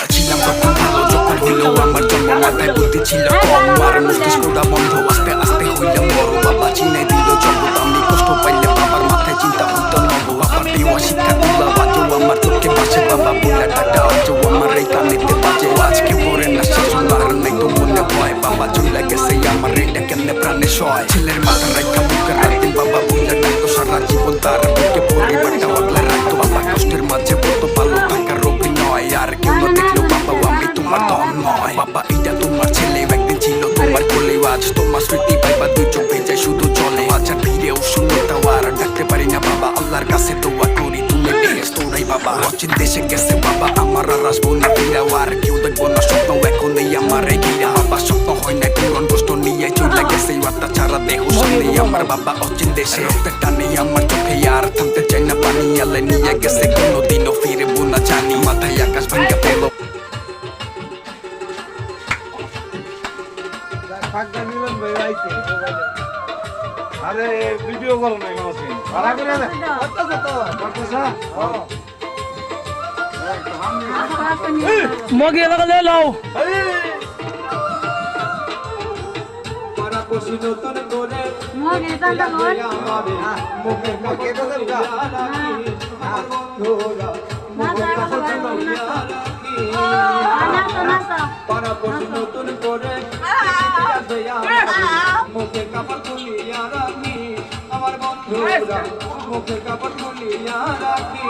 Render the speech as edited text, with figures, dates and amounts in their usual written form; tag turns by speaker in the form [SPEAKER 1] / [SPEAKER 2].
[SPEAKER 1] ছিলাম তখন ভালো যখন হইল আমার জন্ম মাথায় বুদ্ধি ছিল কম আর মস্তিষ্কটা বন্ধ আস্তে আস্তে হইলাম বড় বাবা চিনে দিল জগৎ আমি কষ্ট পাইলে বাবার মাথায় চিন্তা হইতো নব বাবার দেওয়া শিক্ষা তুলা বাজো আমার চোখে বাসে বাবা বলে টাটা আজও আমার এই কানেতে বাজে আজকে পরে না শেষ আর নাই তো মনে ভয় বাবা চলে গেছে আমার এটা কেমনে প্রাণে সয় ছেলের মাথা রাখা মুখে রাখতে বাবা বলে ডাকতো সারা জীবন তার বুকে পরিবারটা আগলে রাখতো বাবা কষ্টের মাঝে বলতো ভালো থাকার অভিনয় আর কেউ না দেখলো বাবা আমি তোমার দম নয় বাবা এটা তোমার ছেলে একদিন ছিল তোমার কোলে আজ তোমার স্মৃতি পাইবা দুই চোখে যায় শুধু চলে আজ আর ফিরেও শুনতাও আর ডাকতে পারি না বাবা আল্লাহর কাছে দোয়া করি তুমি বেহেশত তোরাই বাবা অচিন দেশে গেছে বাবা আমার আর আসবো না ফিরাও আর কেউ দেখবো না স্বপ্ন এখন এই আমার ঘিরা বাবা স্বপ্ন হয় না পূরণ কষ্ট নিয়ে চলে গেছে অত্যাচারা দেহ সামনে আমার বাবা অচিন দেশে রক্তের টানে আমার চোখে আর থামতে চাই না পানি আলে নিয়ে গেছে কোনোদিনও ফিরবো না জানি মাথায় আকাশ ভাঙ্গা পেল
[SPEAKER 2] আরে ভিডিও করো না কেন ভাড়া করে দে
[SPEAKER 3] মগে লাগালে লাও
[SPEAKER 4] para cocino tan gore
[SPEAKER 5] মগে দাদা গর
[SPEAKER 4] মুখে কাকে বদল গা
[SPEAKER 5] নাসা খাবার NASA NASA
[SPEAKER 4] para cocino tan gore মুখে কাপড় খুলিয়া রাখি আমার বন্ধুরা মুখে কাপড় খুলিয়া রাখি